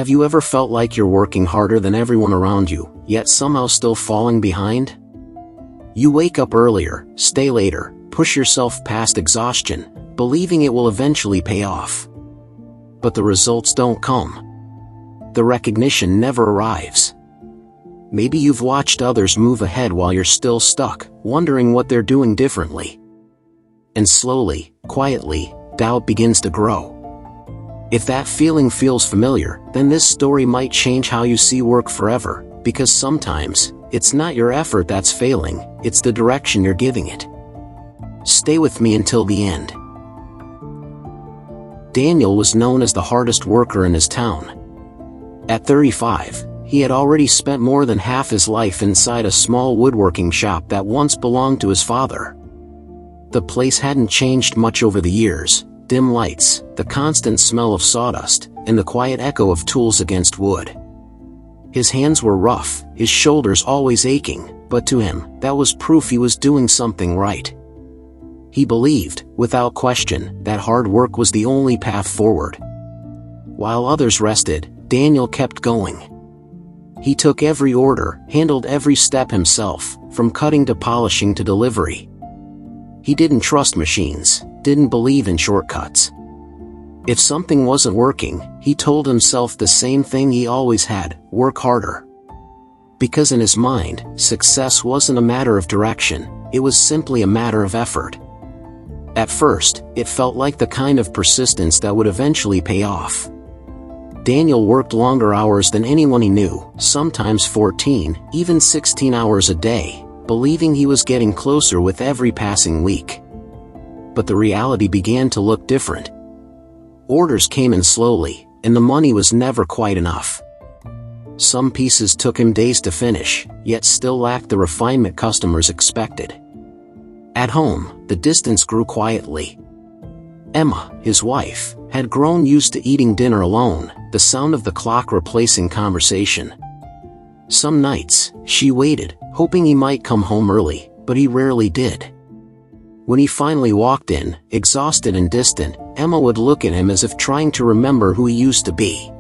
Have you ever felt like you're working harder than everyone around you, yet somehow still falling behind? You wake up earlier, stay later, push yourself past exhaustion, believing it will eventually pay off. But the results don't come. The recognition never arrives. Maybe you've watched others move ahead while you're still stuck, wondering what they're doing differently. And slowly, quietly, doubt begins to grow. If that feeling feels familiar, then this story might change how you see work forever, because sometimes, it's not your effort that's failing, it's the direction you're giving it. Stay with me until the end. Daniel was known as the hardest worker in his town. At 35, he had already spent more than half his life inside a small woodworking shop that once belonged to his father. The place hadn't changed much over the years: dim lights, the constant smell of sawdust, and the quiet echo of tools against wood. His hands were rough, his shoulders always aching, but to him, that was proof he was doing something right. He believed, without question, that hard work was the only path forward. While others rested, Daniel kept going. He took every order, handled every step himself, from cutting to polishing to delivery. He didn't trust machines, didn't believe in shortcuts. If something wasn't working, he told himself the same thing he always had: work harder. Because in his mind, success wasn't a matter of direction, it was simply a matter of effort. At first, it felt like the kind of persistence that would eventually pay off. Daniel worked longer hours than anyone he knew, sometimes 14, even 16 hours a day, believing he was getting closer with every passing week. But the reality began to look different. Orders came in slowly, and the money was never quite enough. Some pieces took him days to finish, yet still lacked the refinement customers expected. At home, the distance grew quietly. Emma, his wife, had grown used to eating dinner alone, the sound of the clock replacing conversation. Some nights, she waited, hoping he might come home early, but he rarely did. When he finally walked in, exhausted and distant, Emma would look at him as if trying to remember who he used to be.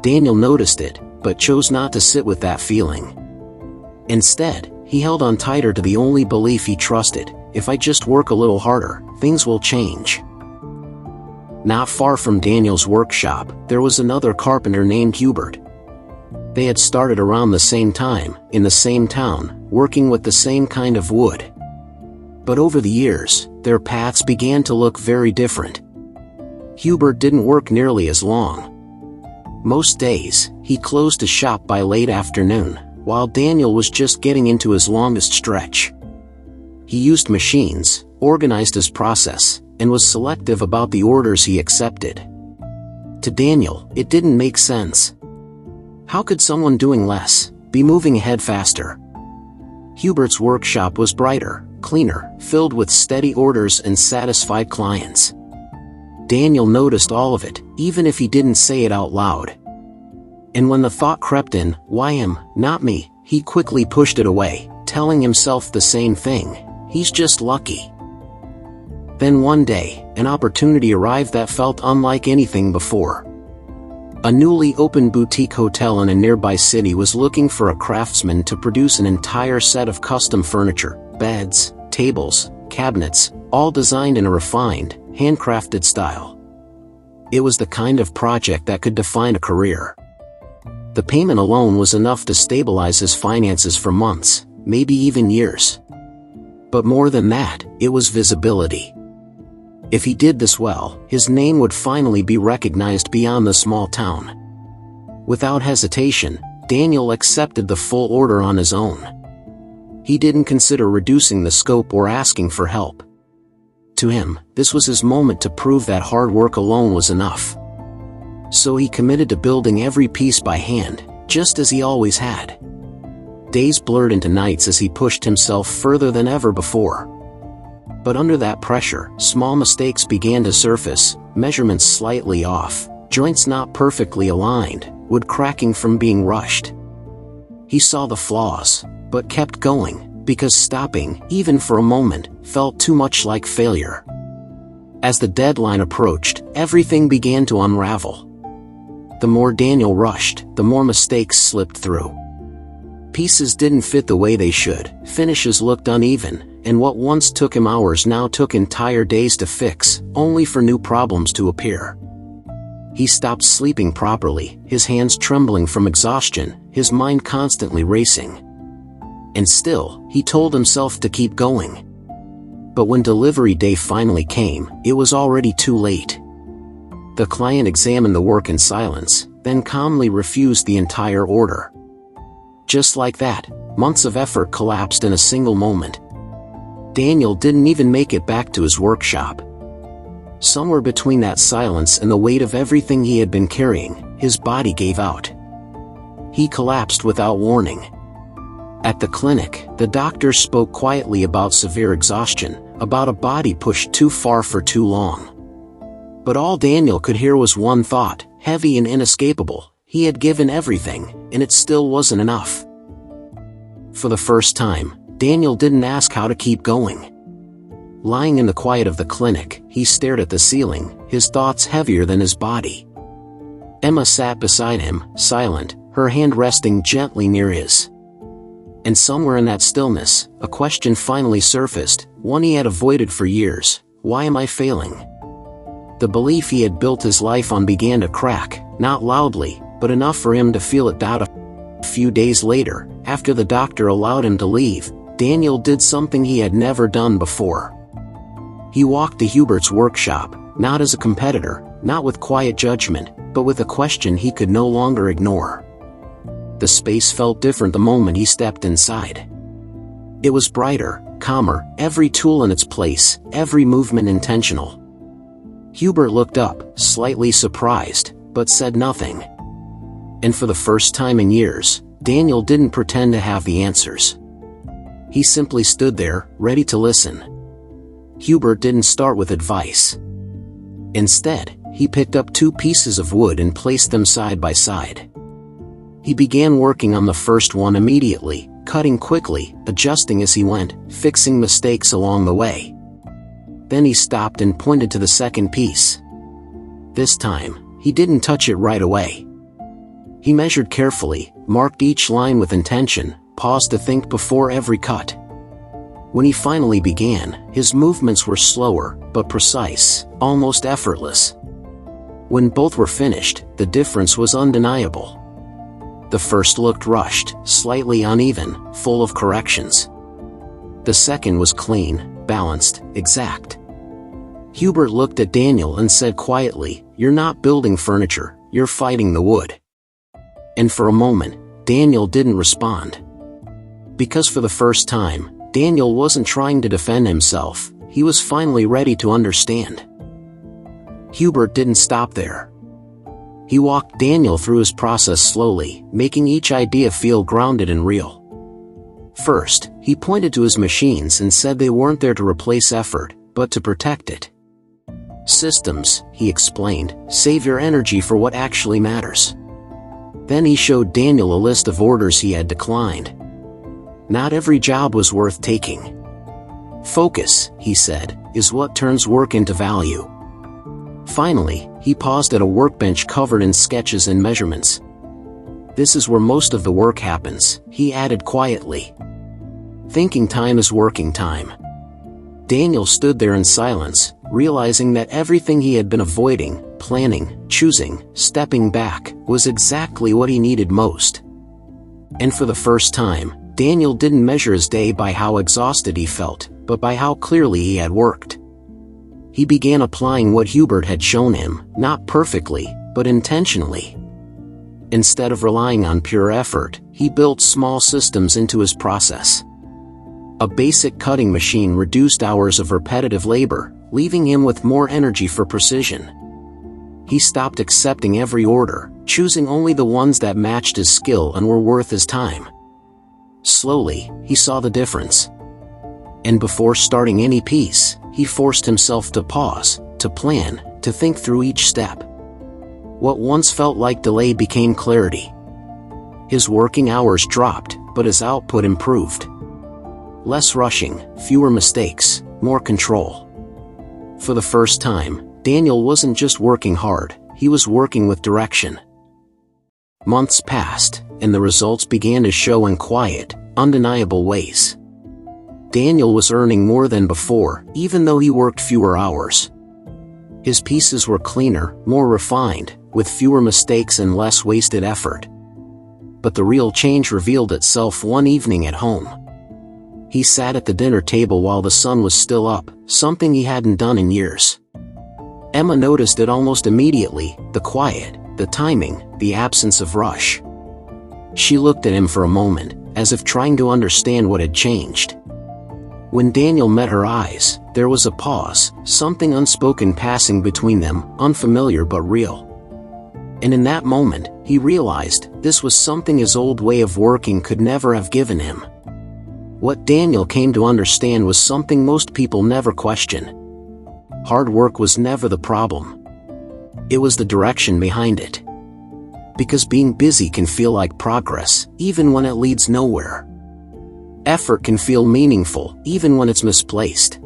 Daniel noticed it, but chose not to sit with that feeling. Instead, he held on tighter to the only belief he trusted: if I just work a little harder, things will change. Not far from Daniel's workshop, there was another carpenter named Hubert. They had started around the same time, in the same town, working with the same kind of wood. But over the years, their paths began to look very different. Hubert didn't work nearly as long. Most days, he closed his shop by late afternoon, while Daniel was just getting into his longest stretch. He used machines, organized his process, and was selective about the orders he accepted. To Daniel, it didn't make sense. How could someone doing less be moving ahead faster? Hubert's workshop was brighter, cleaner, filled with steady orders and satisfied clients. Daniel noticed all of it, even if he didn't say it out loud. And when the thought crept in, "Why him, not me?" he quickly pushed it away, telling himself the same thing: he's just lucky. Then one day, an opportunity arrived that felt unlike anything before. A newly opened boutique hotel in a nearby city was looking for a craftsman to produce an entire set of custom furniture: beds, tables, cabinets, all designed in a refined, handcrafted style. It was the kind of project that could define a career. The payment alone was enough to stabilize his finances for months, maybe even years. But more than that, it was visibility. If he did this well, his name would finally be recognized beyond the small town. Without hesitation, Daniel accepted the full order on his own. He didn't consider reducing the scope or asking for help. To him, this was his moment to prove that hard work alone was enough. So he committed to building every piece by hand, just as he always had. Days blurred into nights as he pushed himself further than ever before. But under that pressure, small mistakes began to surface: measurements slightly off, joints not perfectly aligned, wood cracking from being rushed. He saw the flaws, but kept going, because stopping, even for a moment, felt too much like failure. As the deadline approached, everything began to unravel. the more Daniel rushed, the more mistakes slipped through. Pieces didn't fit the way they should, finishes looked uneven, and what once took him hours now took entire days to fix, only for new problems to appear. He stopped sleeping properly, his hands trembling from exhaustion, his mind constantly racing. And still, he told himself to keep going. But when delivery day finally came, it was already too late. The client examined the work in silence, then calmly refused the entire order. Just like that, months of effort collapsed in a single moment. Daniel didn't even make it back to his workshop. Somewhere between that silence and the weight of everything he had been carrying, his body gave out. He collapsed without warning. At the clinic, the doctors spoke quietly about severe exhaustion, about a body pushed too far for too long. But all Daniel could hear was one thought, heavy and inescapable: he had given everything, and it still wasn't enough. For the first time, Daniel didn't ask how to keep going. Lying in the quiet of the clinic, he stared at the ceiling, his thoughts heavier than his body. Emma sat beside him, silent, her hand resting gently near his. And somewhere in that stillness, a question finally surfaced, one he had avoided for years: why am I failing? The belief he had built his life on began to crack, not loudly, but enough for him to feel it out. A few days later, after the doctor allowed him to leave, Daniel did something he had never done before. He walked to Hubert's workshop, not as a competitor, not with quiet judgment, but with a question he could no longer ignore. The space felt different the moment he stepped inside. It was brighter, calmer, every tool in its place, every movement intentional. Hubert looked up, slightly surprised, but said nothing. And for the first time in years, Daniel didn't pretend to have the answers. He simply stood there, ready to listen. Hubert didn't start with advice. Instead, he picked up 2 pieces of wood and placed them side by side. He began working on the first one immediately, cutting quickly, adjusting as he went, fixing mistakes along the way. Then he stopped and pointed to the second piece. This time, he didn't touch it right away. He measured carefully, marked each line with intention, paused to think before every cut. When he finally began, his movements were slower, but precise, almost effortless. When both were finished, the difference was undeniable. The first looked rushed, slightly uneven, full of corrections. The second was clean, balanced, exact. Hubert looked at Daniel and said quietly, "You're not building furniture, you're fighting the wood." And for a moment, Daniel didn't respond. Because for the first time, Daniel wasn't trying to defend himself, he was finally ready to understand. Hubert didn't stop there. He walked Daniel through his process slowly, making each idea feel grounded and real. First, he pointed to his machines and said they weren't there to replace effort, but to protect it. Systems, he explained, save your energy for what actually matters. Then he showed Daniel a list of orders he had declined. Not every job was worth taking. Focus, he said, is what turns work into value. Finally, he paused at a workbench covered in sketches and measurements. This is where most of the work happens, he added quietly. Thinking time is working time. Daniel stood there in silence, realizing that everything he had been avoiding, planning, choosing, stepping back, was exactly what he needed most. And for the first time, Daniel didn't measure his day by how exhausted he felt, but by how clearly he had worked. He began applying what Hubert had shown him, not perfectly, but intentionally. Instead of relying on pure effort, he built small systems into his process. A basic cutting machine reduced hours of repetitive labor, leaving him with more energy for precision. He stopped accepting every order, choosing only the ones that matched his skill and were worth his time. Slowly, he saw the difference. And before starting any piece, he forced himself to pause, to plan, to think through each step. What once felt like delay became clarity. His working hours dropped, but his output improved. Less rushing, fewer mistakes, more control. For the first time, Daniel wasn't just working hard, he was working with direction. Months passed, and the results began to show in quiet, undeniable ways. Daniel was earning more than before, even though he worked fewer hours. His pieces were cleaner, more refined, with fewer mistakes and less wasted effort. But the real change revealed itself one evening at home. He sat at the dinner table while the sun was still up, something he hadn't done in years. Emma noticed it almost immediately: the quiet, the timing, the absence of rush. She looked at him for a moment, as if trying to understand what had changed. When Daniel met her eyes, there was a pause, something unspoken passing between them, unfamiliar but real. And in that moment, he realized this was something his old way of working could never have given him. What Daniel came to understand was something most people never question. Hard work was never the problem. It was the direction behind it. Because being busy can feel like progress, even when it leads nowhere. Effort can feel meaningful, even when it's misplaced.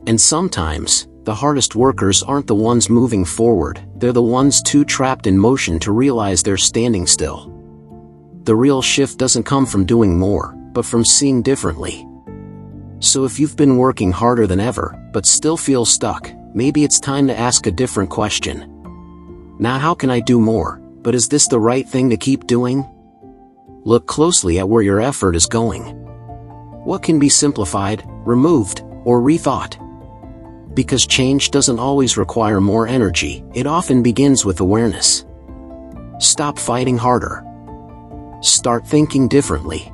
And sometimes, the hardest workers aren't the ones moving forward, they're the ones too trapped in motion to realize they're standing still. The real shift doesn't come from doing more, but from seeing differently. So if you've been working harder than ever, but still feel stuck, maybe it's time to ask a different question. Not how can I do more, but is this the right thing to keep doing? Look closely at where your effort is going. What can be simplified, removed, or rethought? Because change doesn't always require more energy, it often begins with awareness. Stop fighting harder. Start thinking differently.